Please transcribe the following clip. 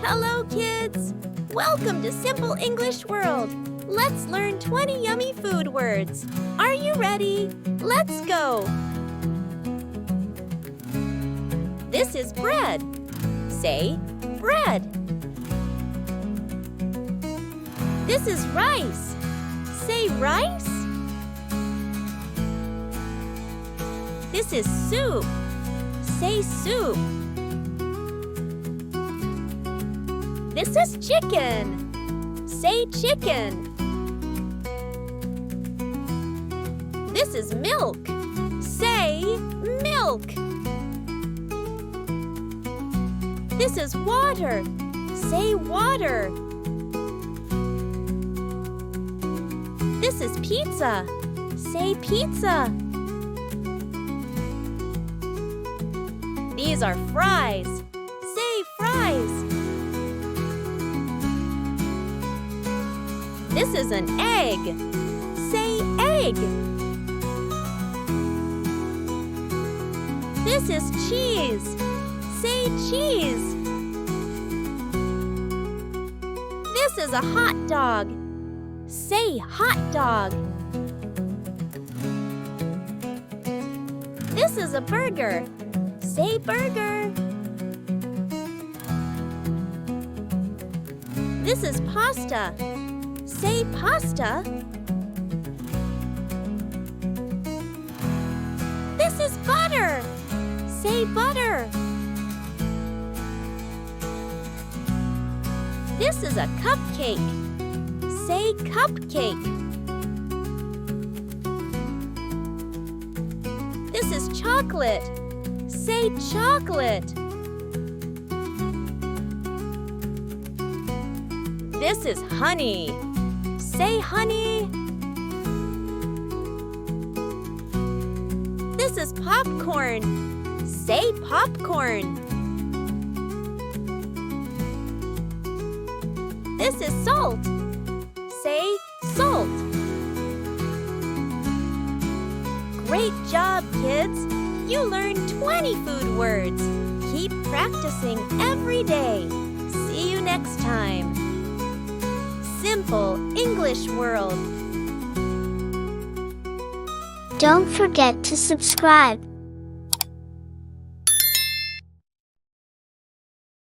Hello, kids! Welcome to Simple English World. Let's learn 20 yummy food words. Are you ready? Let's go! This is bread. Say, bread. This is rice. Say, rice. This is soup. Say, soup. This is chicken. Say, chicken. This is milk. Say, milk. This is water. Say, water. This is pizza. Say, pizza. These are fries. Say, fries. This is an egg. Say, egg. This is cheese. Say, cheese. This is a hot dog. Say, hot dog. This is a burger. Say, burger. This is pasta. Say, pasta. This is butter. Say, butter. This is a cupcake. Say, cupcake. This is chocolate. Say, chocolate. This is honey. Say, honey. This is popcorn. Say, popcorn. This is salt. Say, salt. Great job, kids! You learned 20 food words. Keep practicing every day. See you next time. Simple English World. Don't forget to subscribe.